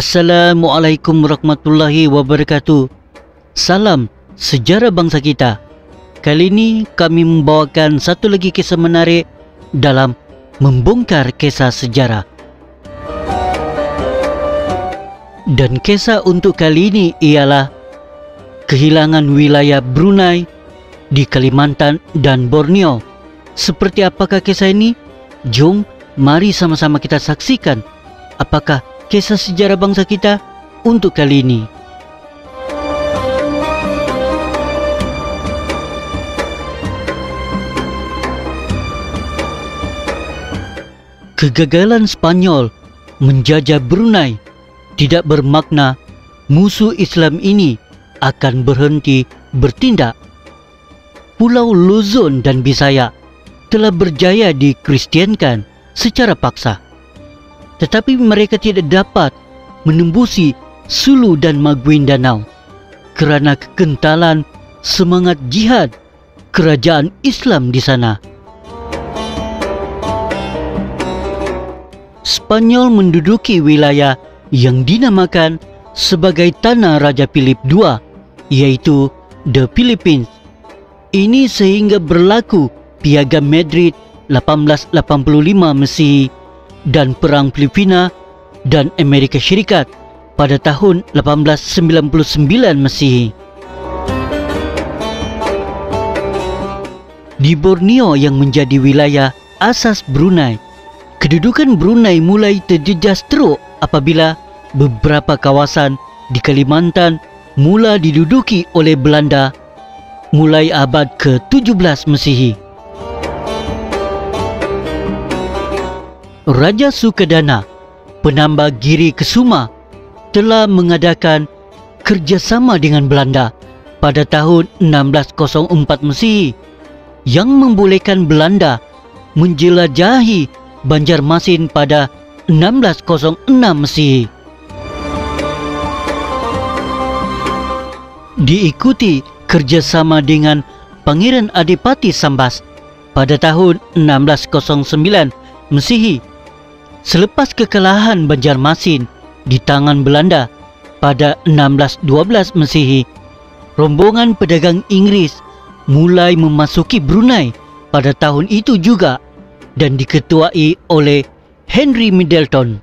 Assalamualaikum warahmatullahi wabarakatuh. Salam sejarah bangsa kita. Kali ini kami membawakan satu lagi kisah menarik dalam membongkar kisah sejarah. Dan kisah untuk kali ini ialah kehilangan wilayah Brunei di Kalimantan dan Borneo. Seperti apakah kisah ini? Jom mari sama-sama kita saksikan apakah kisah sejarah bangsa kita untuk kali ini. Kegagalan Spanyol menjajah Brunei tidak bermakna musuh Islam ini akan berhenti bertindak. Pulau Luzon dan Bisaya telah berjaya dikristiankan secara paksa. Tetapi mereka tidak dapat menembusi Sulu dan Maguindanao kerana kekentalan semangat jihad kerajaan Islam di sana. Spanyol menduduki wilayah yang dinamakan sebagai tanah Raja Philip II, yaitu The Philippines. Ini sehingga berlaku Piagam Madrid 1885 Masihi dan Perang Filipina dan Amerika Syarikat pada tahun 1899 Masihi. Di Borneo yang menjadi wilayah asas Brunei, kedudukan Brunei mulai terjejas teruk apabila beberapa kawasan di Kalimantan mula diduduki oleh Belanda mulai abad ke-17 Masihi. Raja Sukadana, penambah Giri Kesuma, telah mengadakan kerjasama dengan Belanda pada tahun 1604 Masihi yang membolehkan Belanda menjelajahi Banjarmasin pada 1606 Masihi. Diikuti kerjasama dengan Pangeran Adipati Sambas pada tahun 1609 Masihi. Selepas kekalahan Banjarmasin di tangan Belanda pada 1612 Masihi, rombongan pedagang Inggris mulai memasuki Brunei pada tahun itu juga dan diketuai oleh Henry Middleton.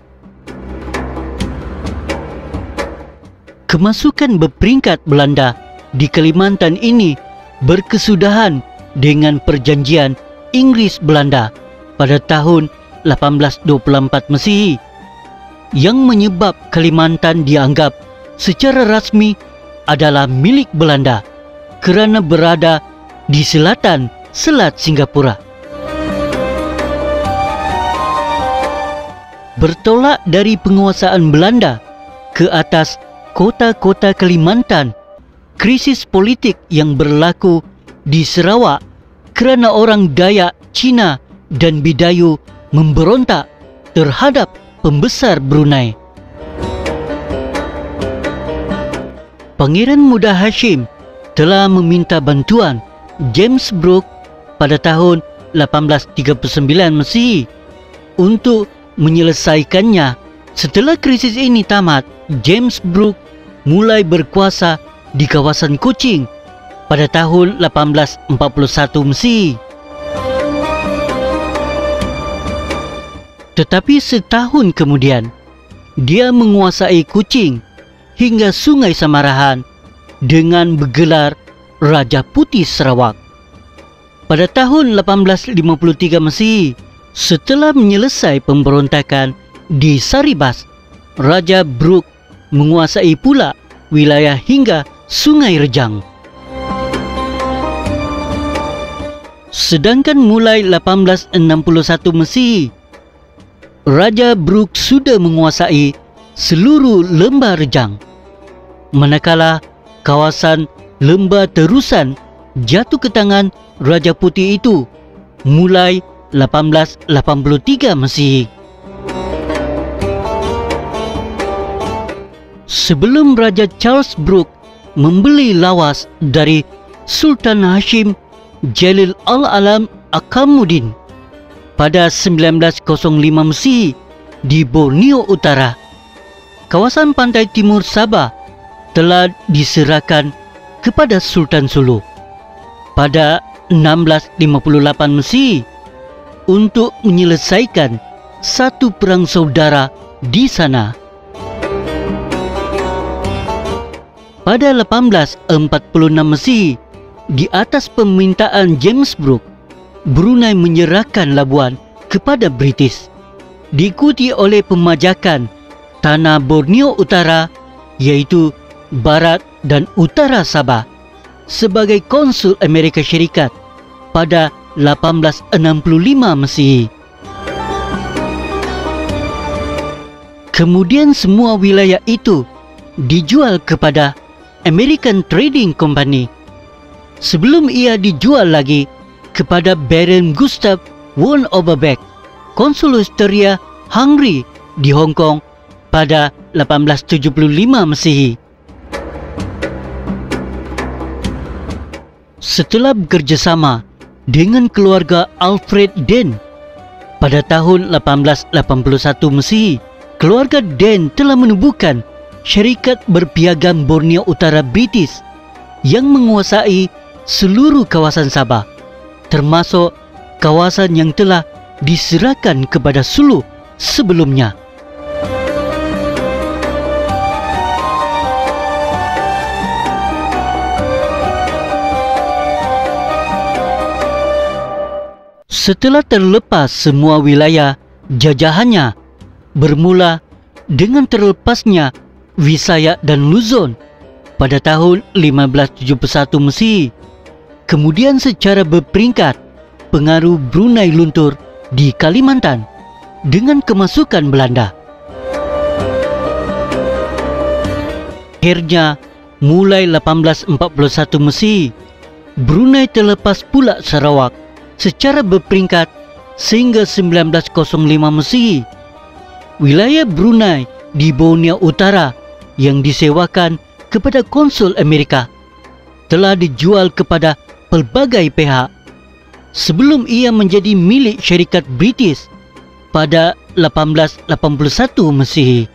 Kemasukan berperingkat Belanda di Kalimantan ini berkesudahan dengan perjanjian Inggris-Belanda pada tahun 1824 Masihi yang menyebab Kalimantan dianggap secara rasmi adalah milik Belanda kerana berada di selatan Selat Singapura. Bertolak dari penguasaan Belanda ke atas kota-kota Kalimantan, krisis politik yang berlaku di Sarawak kerana orang Dayak, Cina dan Bidayu memberontak terhadap pembesar Brunei. Pangeran Muda Hashim telah meminta bantuan James Brooke pada tahun 1839 Masihi untuk menyelesaikannya. Setelah krisis ini tamat, James Brooke mulai berkuasa di kawasan Kuching pada tahun 1841 Masihi. Tetapi setahun kemudian, dia menguasai Kuching hingga Sungai Samarahan dengan bergelar Raja Putih Sarawak. Pada tahun 1853 Masihi, setelah menyelesai pemberontakan di Saribas, Raja Brooke menguasai pula wilayah hingga Sungai Rejang. Sedangkan mulai 1861 Masihi, Raja Brooke sudah menguasai seluruh lembah Rejang, manakala kawasan lembah terusan jatuh ke tangan Raja Putih itu mulai 1883 Masihi. Sebelum Raja Charles Brooke membeli lawas dari Sultan Hashim Jalil Al-Alam Akamuddin pada 1905 Masihi di Borneo Utara, kawasan pantai timur Sabah telah diserahkan kepada Sultan Sulu pada 1658 Masehi untuk menyelesaikan satu perang saudara di sana. Pada 1846 Masehi, di atas permintaan James Brooke, Brunei menyerahkan Labuan kepada British, diikuti oleh pemajakan tanah Borneo Utara iaitu Barat dan Utara Sabah sebagai konsul Amerika Syarikat pada 1865 Masehi. Kemudian semua wilayah itu dijual kepada American Trading Company sebelum ia dijual lagi kepada Baron Gustav von Overbeck, konsul Austria Hungary di Hong Kong pada 1875 Masehi. Setelah bekerjasama dengan keluarga Alfred Dane pada tahun 1881 Masehi, keluarga Dane telah menubuhkan syarikat berpiagam Borneo Utara British yang menguasai seluruh kawasan Sabah, termasuk kawasan yang telah diserahkan kepada Sulu sebelumnya. Setelah terlepas semua wilayah jajahannya, bermula dengan terlepasnya Visayas dan Luzon pada tahun 1571 Masehi. Kemudian secara berperingkat, pengaruh Brunei luntur di Kalimantan dengan kemasukan Belanda. Akhirnya, mulai 1841 Masehi, Brunei terlepas pula Sarawak secara berperingkat sehingga 1905 Masehi. Wilayah Brunei di Borneo Utara yang disewakan kepada konsul Amerika telah dijual kepada pelbagai pihak sebelum ia menjadi milik syarikat British pada 1881 Masehi.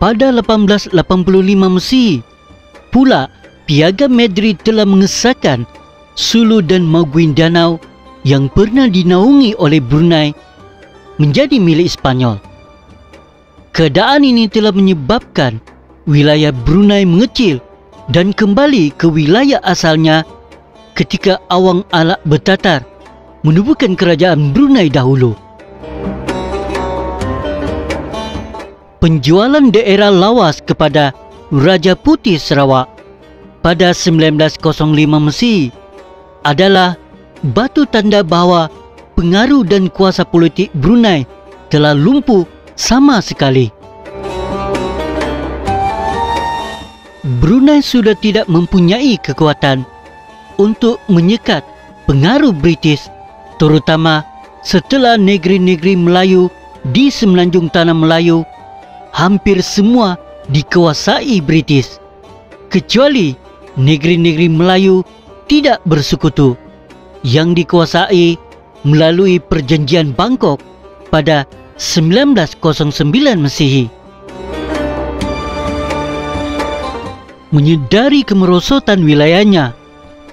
Pada 1885 Masehi pula, Piagam Madrid telah mengesahkan Sulu dan Maguindanao yang pernah dinaungi oleh Brunei menjadi milik Spanyol. Keadaan ini telah menyebabkan wilayah Brunei mengecil dan kembali ke wilayah asalnya ketika Awang Alak Bertatar menubuhkan kerajaan Brunei dahulu. Penjualan daerah lawas kepada Raja Putih Sarawak pada 1905 Masehi adalah batu tanda bahawa pengaruh dan kuasa politik Brunei telah lumpuh sama sekali. Brunei sudah tidak mempunyai kekuatan untuk menyekat pengaruh British, terutama setelah negeri-negeri Melayu di semenanjung tanah Melayu hampir semua dikuasai British, kecuali negeri-negeri Melayu tidak bersekutu yang dikuasai melalui Perjanjian Bangkok pada 1909 Masehi. Menyedari kemerosotan wilayahnya,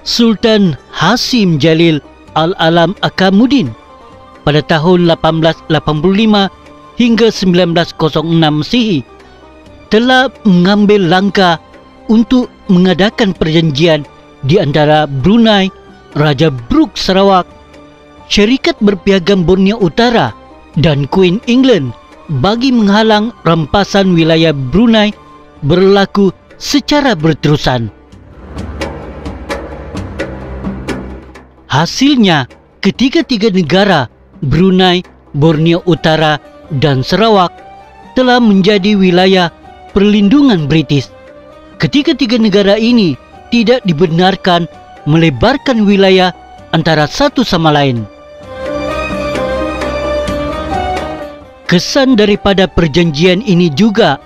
Sultan Hasim Jalil Al-Alam Akamuddin pada tahun 1885 hingga 1906 Masehi telah mengambil langkah untuk mengadakan perjanjian di antara Brunei, Raja Brooke Sarawak, Syarikat Berpiagam Borneo Utara dan Queen England bagi menghalang rampasan wilayah Brunei berlaku secara berterusan. Hasilnya, ketiga-tiga negara Brunei, Borneo Utara dan Sarawak telah menjadi wilayah perlindungan British. Ketiga-tiga negara ini tidak dibenarkan melebarkan wilayah antara satu sama lain. Kesan daripada perjanjian ini juga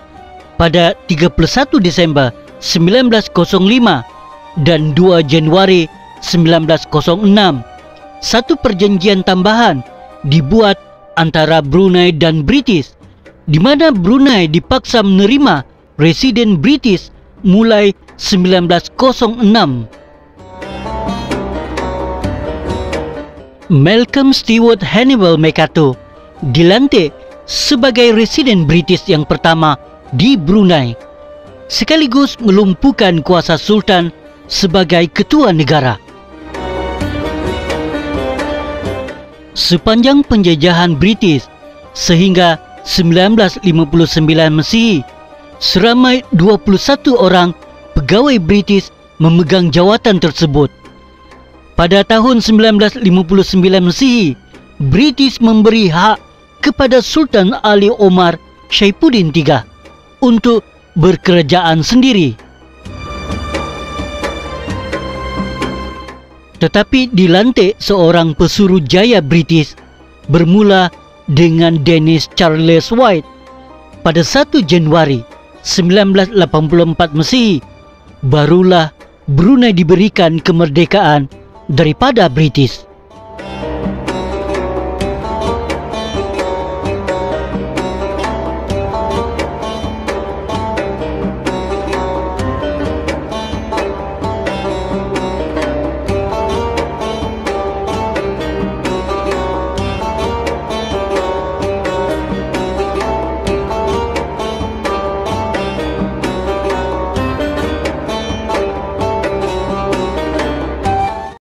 pada 31 Desember 1905 dan 2 Januari 1906, satu perjanjian tambahan dibuat antara Brunei dan British, di mana Brunei dipaksa menerima residen British mulai 1906. Malcolm Stewart Hannibal Mekato dilantik sebagai residen British yang pertama di Brunei, sekaligus melumpuhkan kuasa Sultan sebagai ketua negara. Sepanjang penjajahan British sehingga 1959 Masehi, seramai 21 orang pegawai British memegang jawatan tersebut. Pada tahun 1959 Masehi, British memberi hak kepada Sultan Ali Omar Saifuddin III untuk berkerajaan sendiri. Tetapi dilantik seorang pesuruh jaya British bermula dengan Dennis Charles White pada 1 Januari 1984 Masehi, barulah Brunei diberikan kemerdekaan daripada British.